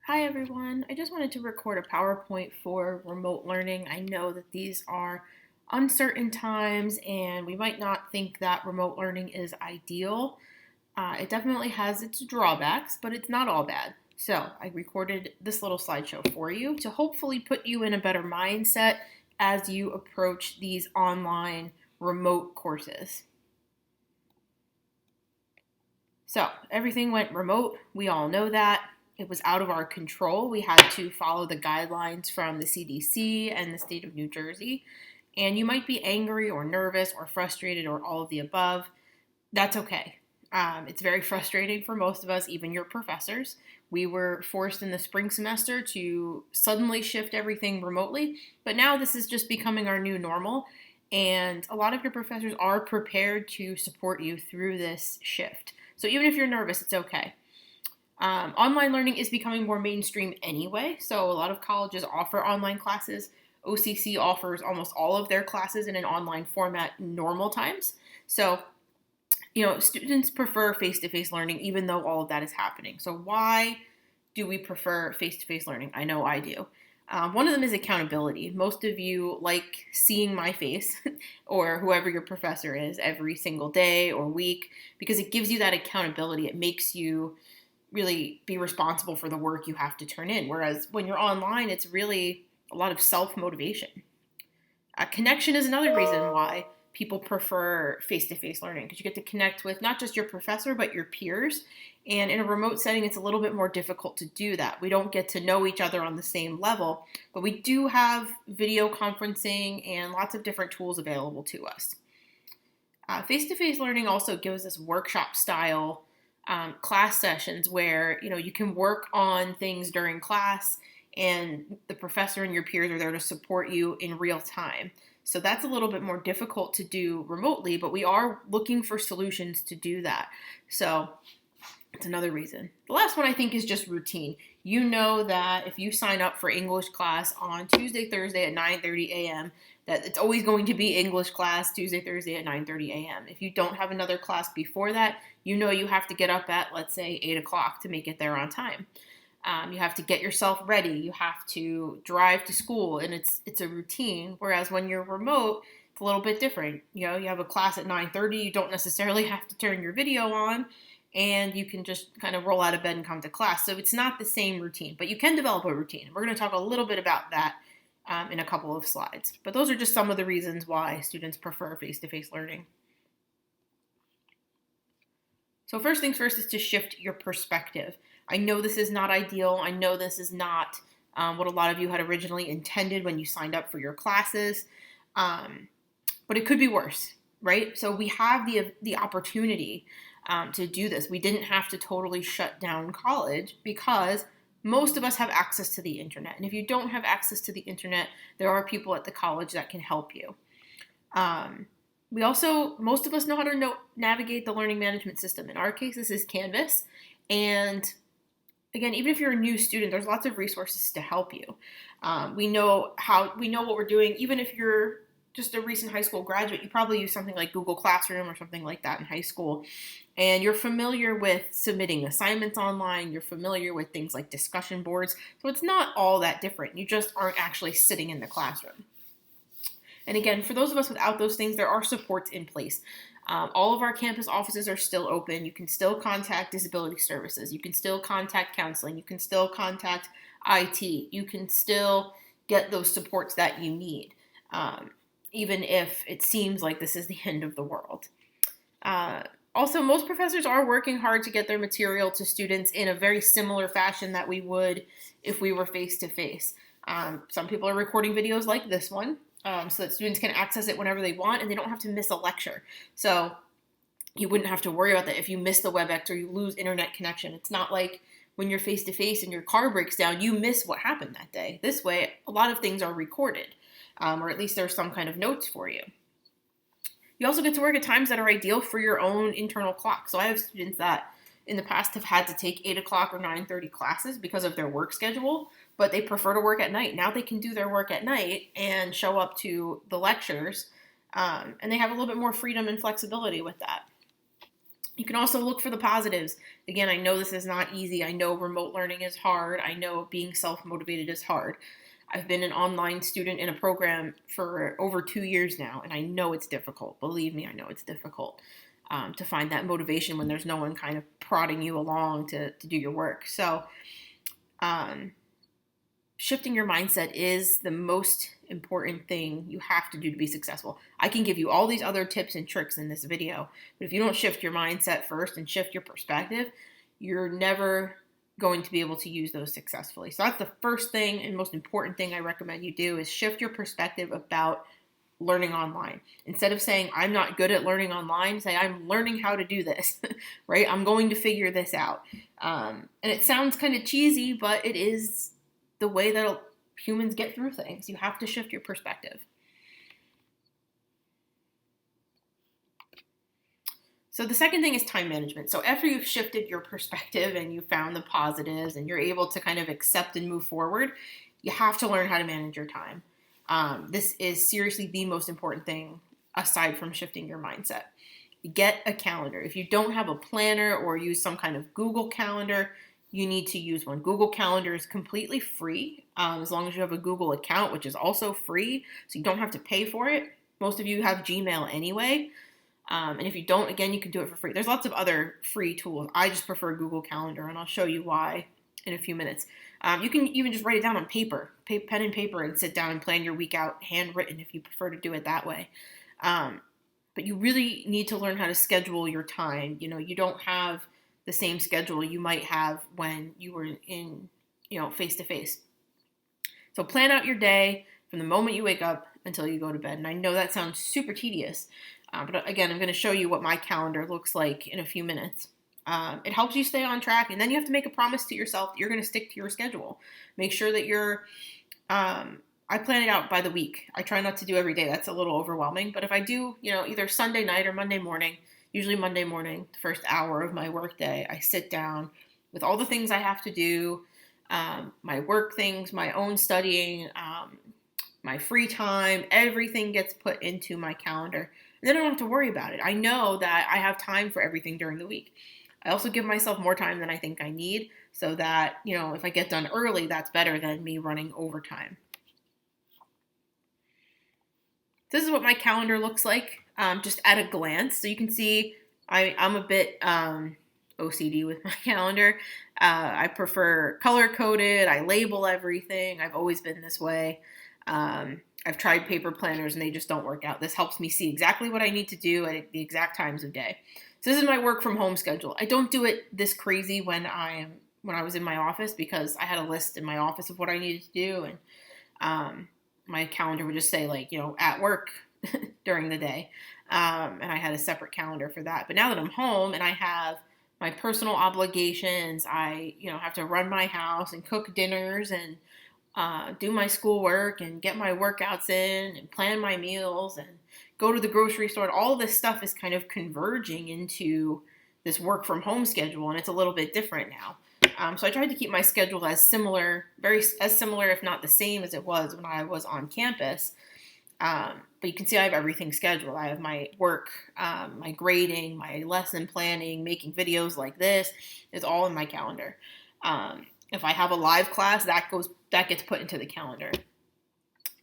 Hi everyone, I just wanted to record a PowerPoint for remote learning. I know that these are uncertain times and we might not think that remote learning is ideal. It definitely has its drawbacks, but it's not all bad. So I recorded this little slideshow for you to hopefully put you in a better mindset as you approach these online remote courses. So everything went remote. We all know that. It was out of our control. We had to follow the guidelines from the CDC and the state of New Jersey. And you might be angry or nervous or frustrated or all of the above. That's okay. It's very frustrating for most of us, even your professors. We were forced in the spring semester to suddenly shift everything remotely, but now this is just becoming our new normal. And a lot of your professors are prepared to support you through this shift. So even if you're nervous, it's okay. Online learning is becoming more mainstream anyway, so a lot of colleges offer online classes. OCC offers almost all of their classes in an online format in normal times. So, students prefer face-to-face learning even though all of that is happening. So why do we prefer face-to-face learning? I know I do. One of them is accountability. Most of you like seeing my face or whoever your professor is every single day or week because it gives you that accountability. It makes you really be responsible for the work you have to turn in. Whereas when you're online, it's really a lot of self-motivation. Connection is another reason why people prefer face-to-face learning because you get to connect with not just your professor, but your peers. And in a remote setting, it's a little bit more difficult to do that. We don't get to know each other on the same level, but we do have video conferencing and lots of different tools available to us. Face-to-face learning also gives us workshop style class sessions where you can work on things during class and the professor and your peers are there to support you in real time. So that's a little bit more difficult to do remotely, but we are looking for solutions to do that. So it's another reason. The last one I think is just routine. You know that if you sign up for English class on Tuesday, Thursday at 9:30 a.m., that it's always going to be English class Tuesday, Thursday at 9:30 a.m. If you don't have another class before that, you know you have to get up at, let's say, 8 o'clock to make it there on time. You have to get yourself ready. You have to drive to school, and it's a routine. Whereas when you're remote, it's a little bit different. You have a class at 9:30. You don't necessarily have to turn your video on, and you can just kind of roll out of bed and come to class. So it's not the same routine, but you can develop a routine. We're going to talk a little bit about that in a couple of slides. But those are just some of the reasons why students prefer face-to-face learning. So first things first is to shift your perspective. I know this is not ideal. I know this is not what a lot of you had originally intended when you signed up for your classes, but it could be worse, right? So we have the opportunity to do this. We didn't have to totally shut down college because most of us have access to the internet. And if you don't have access to the internet, there are people at the college that can help you. Most of us know how to navigate the learning management system. In our case, this is Canvas. And again, even if you're a new student, there's lots of resources to help you. We know what we're doing. Even if you're just a recent high school graduate, you probably use something like Google Classroom or something like that in high school. And you're familiar with submitting assignments online. You're familiar with things like discussion boards. So it's not all that different. You just aren't actually sitting in the classroom. And again, for those of us without those things, there are supports in place. All of our campus offices are still open. You can still contact disability services. You can still contact counseling. You can still contact IT. You can still get those supports that you need, even if it seems like this is the end of the world. Also, most professors are working hard to get their material to students in a very similar fashion that we would if we were face-to-face. Some people are recording videos like this one, so that students can access it whenever they want and they don't have to miss a lecture. So you wouldn't have to worry about that if you miss the WebEx or you lose internet connection. It's not like when you're face-to-face and your car breaks down, you miss what happened that day. This way, a lot of things are recorded, or at least there's some kind of notes for you. You also get to work at times that are ideal for your own internal clock. So I have students that in the past have had to take 8 o'clock or 9:30 classes because of their work schedule, but they prefer to work at night. Now they can do their work at night and show up to the lectures, and they have a little bit more freedom and flexibility with that. You can also look for the positives. Again, I know this is not easy. I know remote learning is hard. I know being self-motivated is hard. I've been an online student in a program for over 2 years now, and I know it's difficult. Believe me, I know it's difficult to find that motivation when there's no one kind of prodding you along to do your work. So shifting your mindset is the most important thing you have to do to be successful. I can give you all these other tips and tricks in this video, but if you don't shift your mindset first and shift your perspective, you're never going to be able to use those successfully. So that's the first thing and most important thing I recommend you do is shift your perspective about learning online. Instead of saying, I'm not good at learning online, say, I'm learning how to do this, right? I'm going to figure this out. And it sounds kind of cheesy, but it is the way that humans get through things. You have to shift your perspective. So the second thing is time management. So after you've shifted your perspective and you found the positives and you're able to kind of accept and move forward, you have to learn how to manage your time. This is seriously the most important thing aside from shifting your mindset. Get a calendar. If you don't have a planner or use some kind of Google Calendar, you need to use one. Google Calendar is completely free as long as you have a Google account, which is also free, so you don't have to pay for it. Most of you have Gmail anyway. And if you don't, again, you can do it for free. There's lots of other free tools. I just prefer Google Calendar, and I'll show you why in a few minutes. You can even just write it down on paper, pen and paper, and sit down and plan your week out handwritten if you prefer to do it that way. But you really need to learn how to schedule your time. You know, you don't have the same schedule you might have when you were in, face-to-face. So plan out your day from the moment you wake up until you go to bed. And I know that sounds super tedious, but again, I'm going to show you what my calendar looks like in a few minutes. It helps you stay on track, and then you have to make a promise to yourself that you're going to stick to your schedule. Make sure that you're, I plan it out by the week. I try not to do every day. That's a little overwhelming, but if I do, either Sunday night or Monday morning, usually Monday morning, the first hour of my work day, I sit down with all the things I have to do, my work things, my own studying, my free time, everything gets put into my calendar. And then I don't have to worry about it. I know that I have time for everything during the week. I also give myself more time than I think I need so that, if I get done early, that's better than me running overtime. This is what my calendar looks like, just at a glance. So you can see I'm a bit OCD with my calendar. I prefer color-coded. I label everything. I've always been this way. I've tried paper planners and they just don't work out. This helps me see exactly what I need to do at the exact times of day. So this is my work from home schedule. I don't do it this crazy when I was in my office because I had a list in my office of what I needed to do, and my calendar would just say at work during the day, and I had a separate calendar for that. But now that I'm home and I have my personal obligations, I have to run my house and cook dinners and do my schoolwork and get my workouts in and plan my meals and go to the grocery store. All this stuff is kind of converging into this work from home schedule, and it's a little bit different now. So I tried to keep my schedule as similar, if not the same as it was when I was on campus. But you can see I have everything scheduled. I have my work, my grading, my lesson planning, making videos like this is all in my calendar. If I have a live class, that gets put into the calendar.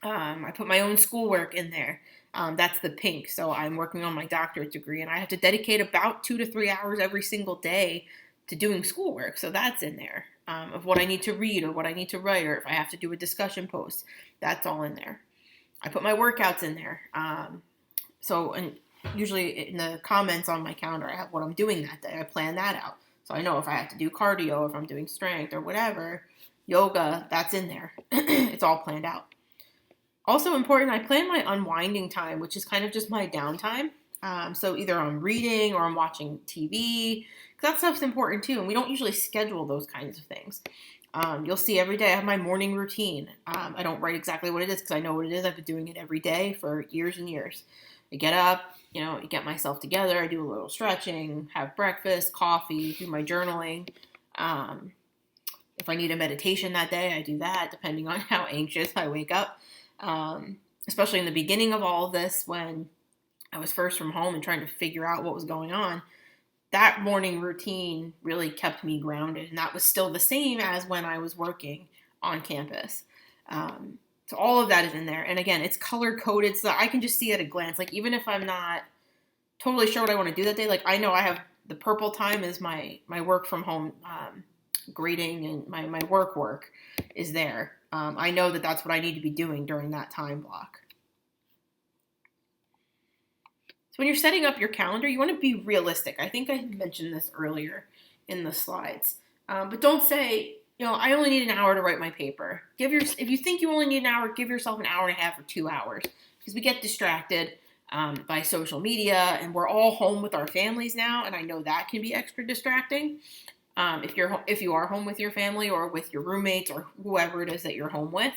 I put my own schoolwork in there. That's the pink. So I'm working on my doctorate degree, and I have to dedicate about 2 to 3 hours every single day to doing schoolwork. So that's in there, of what I need to read or what I need to write, or if I have to do a discussion post, that's all in there. I put my workouts in there. And usually in the comments on my calendar, I have what I'm doing that day. I plan that out. So I know if I have to do cardio, if I'm doing strength or whatever, yoga, that's in there. It's all planned out. Also important, I plan my unwinding time, which is kind of just my downtime. So either I'm reading or I'm watching TV, because that stuff's important too. And we don't usually schedule those kinds of things. You'll see every day I have my morning routine. I don't write exactly what it is because I know what it is. I've been doing it every day for years and years. I get up, get myself together. I do a little stretching, have breakfast, coffee, do my journaling. If I need a meditation that day, I do that, depending on how anxious I wake up. Especially in the beginning of all of this, when I was first from home and trying to figure out what was going on, that morning routine really kept me grounded, and that was still the same as when I was working on campus. So all of that is in there. And again, it's color coded so that I can just see at a glance. Like, even if I'm not totally sure what I want to do that day, like, I know I have the purple time is my work from home grading, and my work is there. I know that that's what I need to be doing during that time block. So when you're setting up your calendar, you want to be realistic. I think I mentioned this earlier in the slides. But don't say, I only need an hour to write my paper. If you think you only need an hour, give yourself an hour and a half or 2 hours, because we get distracted by social media, and we're all home with our families now, and I know that can be extra distracting. If you are home with your family or with your roommates or whoever it is that you're home with,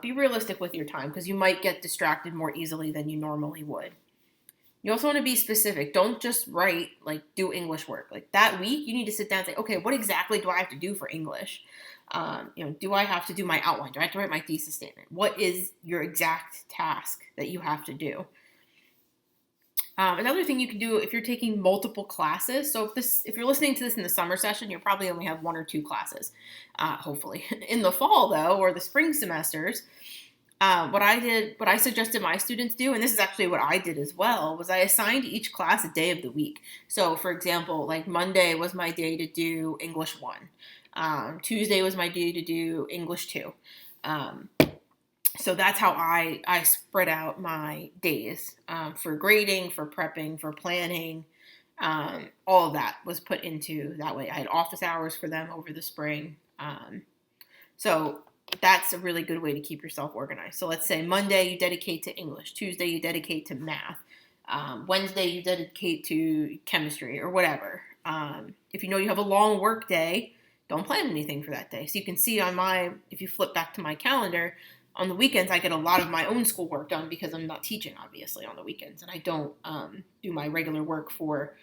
be realistic with your time, because you might get distracted more easily than you normally would. You also want to be specific. Don't just write, do English work. Like, that week, you need to sit down and say, okay, what exactly do I have to do for English? Do I have to do my outline? Do I have to write my thesis statement? What is your exact task that you have to do? Another thing you can do if you're taking multiple classes. So if you're listening to this in the summer session, you'll probably only have 1 or 2 classes, hopefully. In the fall, though, or the spring semesters, what I suggested my students do, and this is actually what I did as well, was I assigned each class a day of the week. So, for example, like Monday was my day to do English 1. Tuesday was my day to do English 2. So that's how I spread out my days for grading, for prepping, for planning. All of that was put into that way. I had office hours for them over the spring. So that's a really good way to keep yourself organized. So let's say Monday you dedicate to English, Tuesday you dedicate to math, Wednesday you dedicate to chemistry or whatever. If you know you have a long work day, don't plan anything for that day. So you can see if you flip back to my calendar, on the weekends I get a lot of my own schoolwork done because I'm not teaching, obviously, on the weekends, and I don't do my regular work for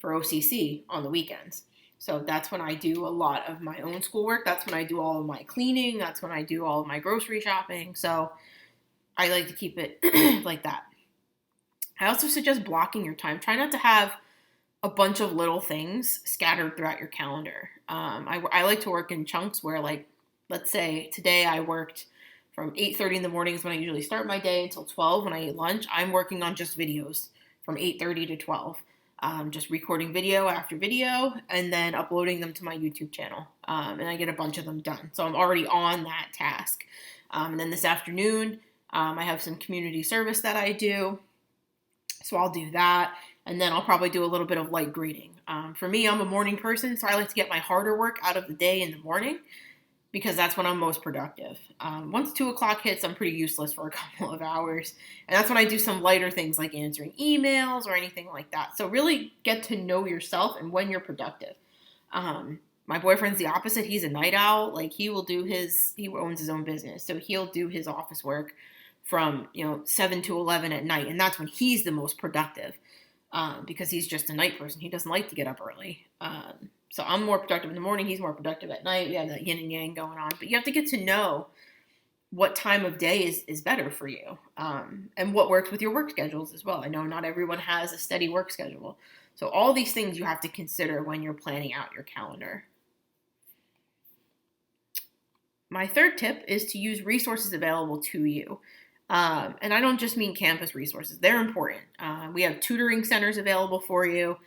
OCC on the weekends. So that's when I do a lot of my own schoolwork. That's when I do all of my cleaning. That's when I do all of my grocery shopping. So I like to keep it like that. I also suggest blocking your time. Try not to have a bunch of little things scattered throughout your calendar. I like to work in chunks where, let's say today I worked from 8:30 in the morning is when I usually start my day until 12 when I eat lunch. I'm working on just videos from 8:30 to 12. Just recording video after video and then uploading them to my YouTube channel. And I get a bunch of them done. So I'm already on that task. And then this afternoon, I have some community service that I do. So I'll do that. And then I'll probably do a little bit of light grading. For me, I'm a morning person, so I like to get my harder work out of the day in the morning, because that's when I'm most productive. Once 2 o'clock hits, I'm pretty useless for a couple of hours. And that's when I do some lighter things like answering emails or anything like that. So really get to know yourself and when you're productive. My boyfriend's the opposite. He's a night owl. He owns his own business. So he'll do his office work from 7 to 11 at night. And that's when he's the most productive because he's just a night person. He doesn't like to get up early. So I'm more productive in the morning. He's more productive at night. We have that yin and yang going on. But you have to get to know what time of day is better for you and what works with your work schedules as well. I know not everyone has a steady work schedule. So all these things you have to consider when you're planning out your calendar. My third tip is to use resources available to you. And I don't just mean campus resources. They're important. We have tutoring centers available for you.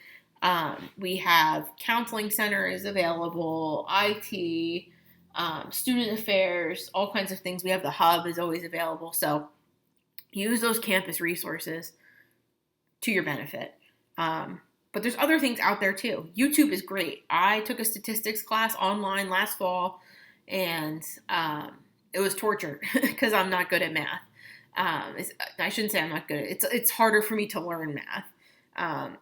We have counseling centers available, IT, student affairs, all kinds of things. We have the hub is always available. So use those campus resources to your benefit. But there's other things out there too. YouTube is great. I took a statistics class online last fall, and it was torture because I'm not good at math. I shouldn't say I'm not good at it. It's harder for me to learn math.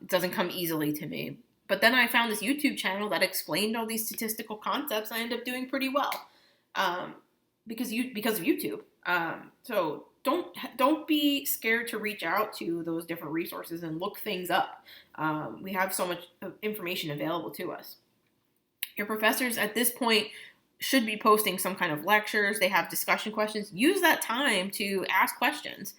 It doesn't come easily to me. But then I found this YouTube channel that explained all these statistical concepts. I ended up doing pretty well because of YouTube. So don't be scared to reach out to those different resources and look things up. We have so much information available to us. Your professors at this point should be posting some kind of lectures. They have discussion questions. Use that time to ask questions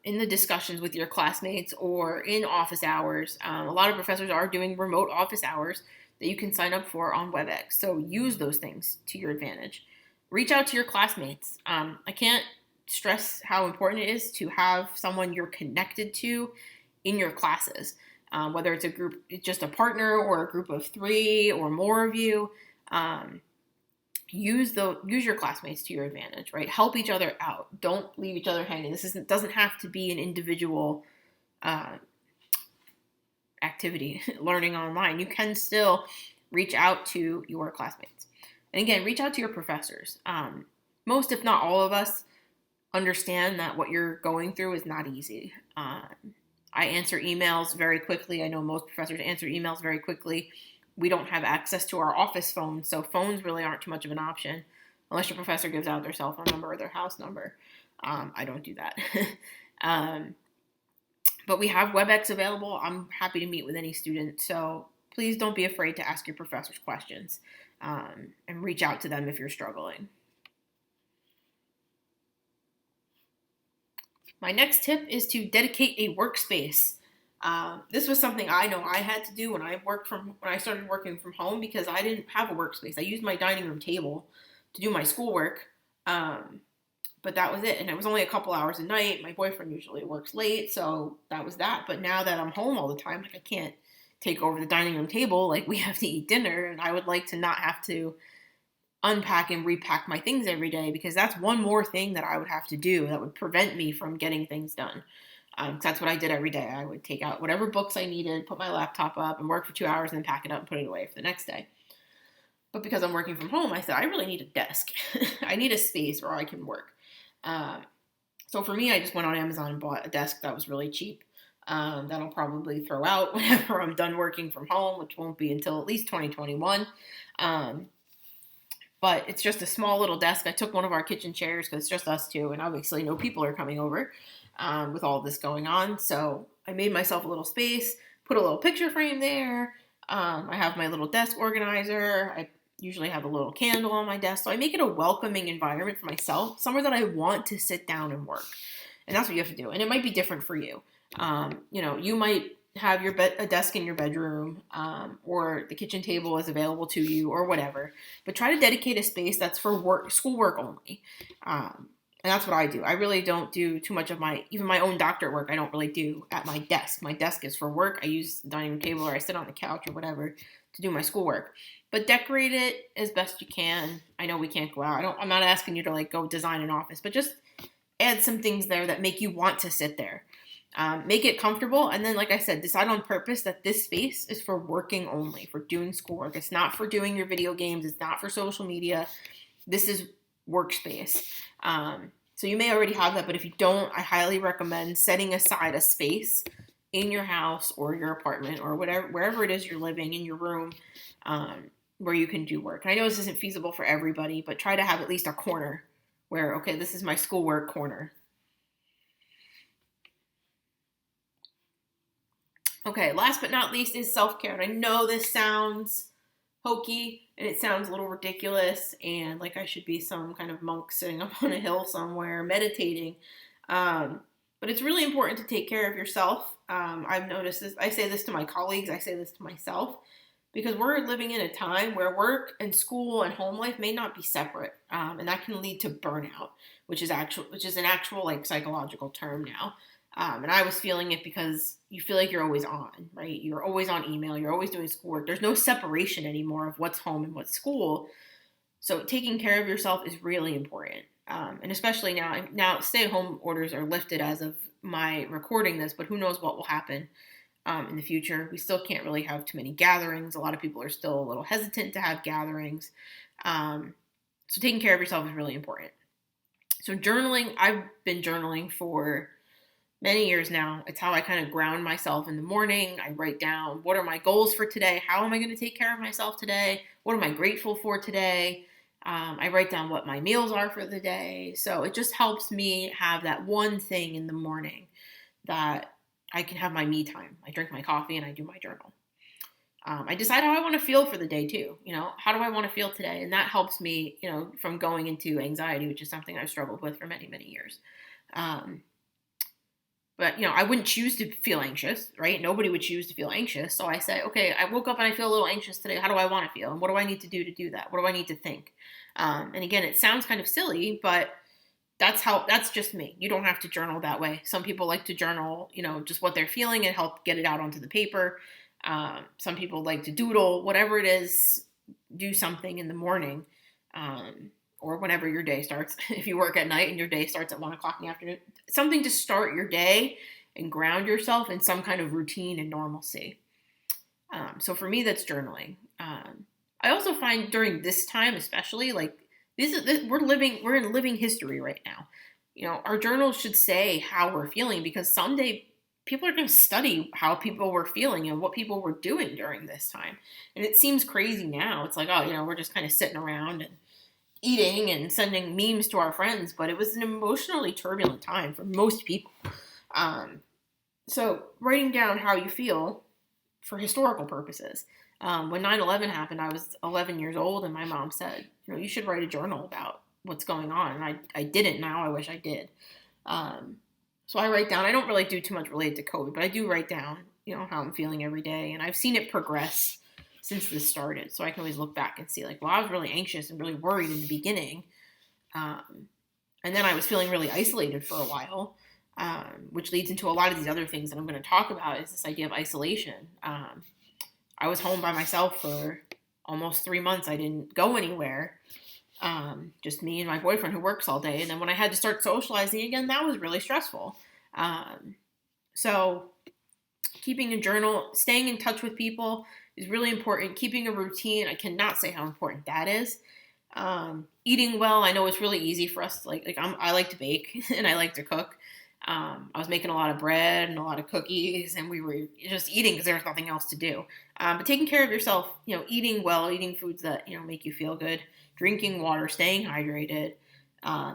in the discussions with your classmates or in office hours. A lot of professors are doing remote office hours that you can sign up for on WebEx. So use those things to your advantage. Reach out to your classmates. I can't stress how important it is to have someone you're connected to in your classes, whether it's a group, just a partner, or a group of 3 or more of you. Use your classmates to your advantage, right? Help each other out. Don't leave each other hanging. Doesn't have to be an individual activity, learning online. You can still reach out to your classmates. And again, reach out to your professors. Most, if not all of us, understand that what you're going through is not easy. I answer emails very quickly. I know most professors answer emails very quickly. We don't have access to our office phones, so phones really aren't too much of an option unless your professor gives out their cell phone number or their house number. I don't do that. But we have WebEx available. I'm happy to meet with any student, so please don't be afraid to ask your professors questions and reach out to them if you're struggling. My next tip is to dedicate a workspace. This was something I know I had to do when I started working from home, because I didn't have a workspace. I used my dining room table to do my schoolwork, but that was it. And it was only a couple hours a night. My boyfriend usually works late, so that was that. But now that I'm home all the time, like, I can't take over the dining room table. Like, we have to eat dinner, and I would like to not have to unpack and repack my things every day, because that's one more thing that I would have to do that would prevent me from getting things done. That's what I did every day. I would take out whatever books I needed, put my laptop up, and work for 2 hours, and then pack it up and put it away for the next day. But because I'm working from home, I said, I really need a desk. I need a space where I can work. So for me, I just went on Amazon and bought a desk that was really cheap. That I'll probably throw out whenever I'm done working from home, which won't be until at least 2021. But it's just a small little desk. I took one of our kitchen chairs because it's just us two, and obviously no people are coming over with all this going on. So I made myself a little space, put a little picture frame there. I have my little desk organizer. I usually have a little candle on my desk. So I make it a welcoming environment for myself, somewhere that I want to sit down and work. And that's what you have to do. And it might be different for you. You might have a desk in your bedroom, or the kitchen table is available to you, or whatever. But try to dedicate a space that's for schoolwork only. And that's what I do. I really don't do too much of even my own doctorate work. I don't really do at my desk. My desk is for work. I use the dining room table, or I sit on the couch or whatever to do my schoolwork. But decorate it as best you can. I know we can't go out. I'm not asking you to go design an office, but just add some things there that make you want to sit there. Make it comfortable, and then, like I said, decide on purpose that this space is for working only, for doing schoolwork. It's not for doing your video games. It's not for social media. This is workspace. So you may already have that, but if you don't, I highly recommend setting aside a space in your house or your apartment or wherever it is you're living, in your room, where you can do work. And I know this isn't feasible for everybody, but try to have at least a corner where, okay, this is my schoolwork corner. Okay, last but not least is self-care. And I know this sounds hokey and it sounds a little ridiculous and like I should be some kind of monk sitting up on a hill somewhere meditating. But it's really important to take care of yourself. I've noticed this. I say this to my colleagues. I say this to myself, because we're living in a time where work and school and home life may not be separate. And that can lead to burnout, which is an actual psychological term now. And I was feeling it because you feel like you're always on, right? You're always on email. You're always doing schoolwork. There's no separation anymore of what's home and what's school. So taking care of yourself is really important. And especially now stay-at-home orders are lifted as of my recording this, but who knows what will happen in the future. We still can't really have too many gatherings. A lot of people are still a little hesitant to have gatherings. So taking care of yourself is really important. So journaling, I've been journaling for many years now. It's how I kind of ground myself in the morning. I write down, what are my goals for today? How am I going to take care of myself today? What am I grateful for today? I write down what my meals are for the day. So it just helps me have that one thing in the morning that I can have my me time. I drink my coffee and I do my journal. I decide how I want to feel for the day too. How do I want to feel today? And that helps me, from going into anxiety, which is something I've struggled with for many, many years. But, I wouldn't choose to feel anxious, right? Nobody would choose to feel anxious. So I say, okay, I woke up and I feel a little anxious today. How do I want to feel? And what do I need to do that? What do I need to think? And again, it sounds kind of silly, but that's just me. You don't have to journal that way. Some people like to journal, just what they're feeling and help get it out onto the paper. Some people like to doodle, whatever it is, do something in the morning, or whenever your day starts. If you work at night and your day starts at 1 o'clock in the afternoon, something to start your day and ground yourself in some kind of routine and normalcy. So for me, that's journaling. I also find during this time, especially, like we're in living history right now. Our journals should say how we're feeling, because someday people are going to study how people were feeling and what people were doing during this time. And it seems crazy now. It's like, oh, we're just kind of sitting around and eating and sending memes to our friends, but it was an emotionally turbulent time for most people. So writing down how you feel for historical purposes. When 9/11 happened, I was 11 years old, and my mom said, you should write a journal about what's going on. And I didn't. Now I wish I did. So I write down, I don't really do too much related to COVID, but I do write down, how I'm feeling every day. And I've seen it progress since this started. So I can always look back and see, like, well, I was really anxious and really worried in the beginning. And then I was feeling really isolated for a while, which leads into a lot of these other things that I'm going to talk about, is this idea of isolation. I was home by myself for almost 3 months. I didn't go anywhere. Just me and my boyfriend, who works all day. And then when I had to start socializing again, that was really stressful. So keeping a journal, staying in touch with people is really important. Keeping a routine, I cannot say how important that is. Eating well, I know it's really easy for us. I like to bake and I like to cook. I was making a lot of bread and a lot of cookies, and we were just eating because there was nothing else to do. But taking care of yourself, eating well, eating foods that, make you feel good, drinking water, staying hydrated,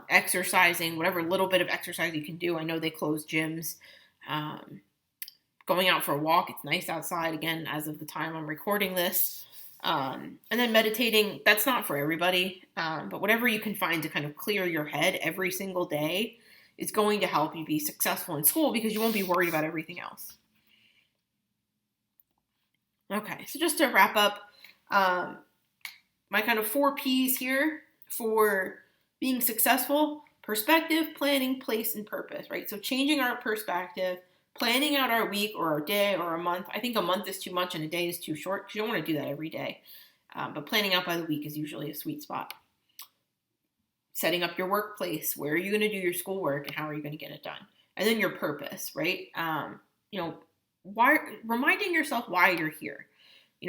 exercising, whatever little bit of exercise you can do. I know they close gyms. Going out for a walk, it's nice outside, again, as of the time I'm recording this. And then meditating, that's not for everybody, but whatever you can find to kind of clear your head every single day is going to help you be successful in school, because you won't be worried about everything else. Okay, so just to wrap up, my kind of 4 P's here for being successful: perspective, planning, place, and purpose, right? So changing our perspective, planning out our week or our day or a month. I think a month is too much and a day is too short, because you don't want to do that every day. But planning out by the week is usually a sweet spot. Setting up your workplace. Where are you going to do your schoolwork and how are you going to get it done? And then your purpose, right? Reminding yourself why you're here.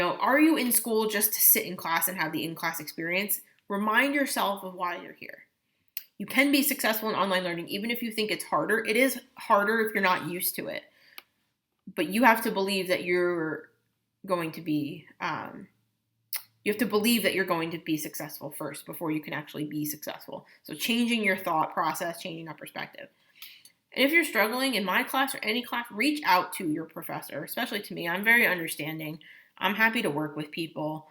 Are you in school just to sit in class and have the in-class experience? Remind yourself of why you're here. You can be successful in online learning, even if you think it's harder. It is harder if you're not used to it. But you have to believe that you're going to be, successful first before you can actually be successful. So changing your thought process, changing that perspective. And if you're struggling in my class or any class, reach out to your professor, especially to me. I'm very understanding. I'm happy to work with people.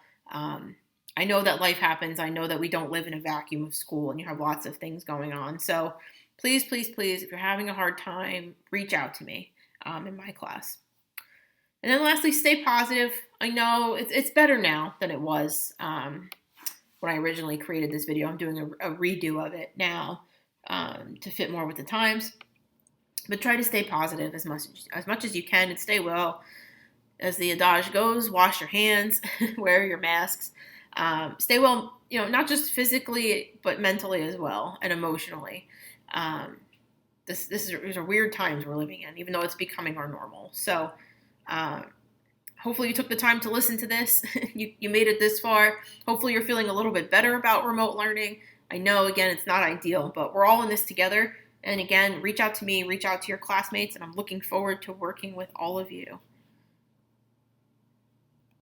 I know that life happens. I know that we don't live in a vacuum of school and you have lots of things going on. So please, please, please, if you're having a hard time, reach out to me in my class. And then lastly, stay positive. I know it's better now than it was when I originally created this video. I'm doing a redo of it now to fit more with the times. But try to stay positive as much as you can, and stay well. As the adage goes, wash your hands, wear your masks. Stay well, not just physically, but mentally as well, and emotionally. These are weird times we're living in, even though it's becoming our normal. So hopefully you took the time to listen to this. You made it this far. Hopefully you're feeling a little bit better about remote learning. I know, again, it's not ideal, but we're all in this together. And again, reach out to me, reach out to your classmates, and I'm looking forward to working with all of you.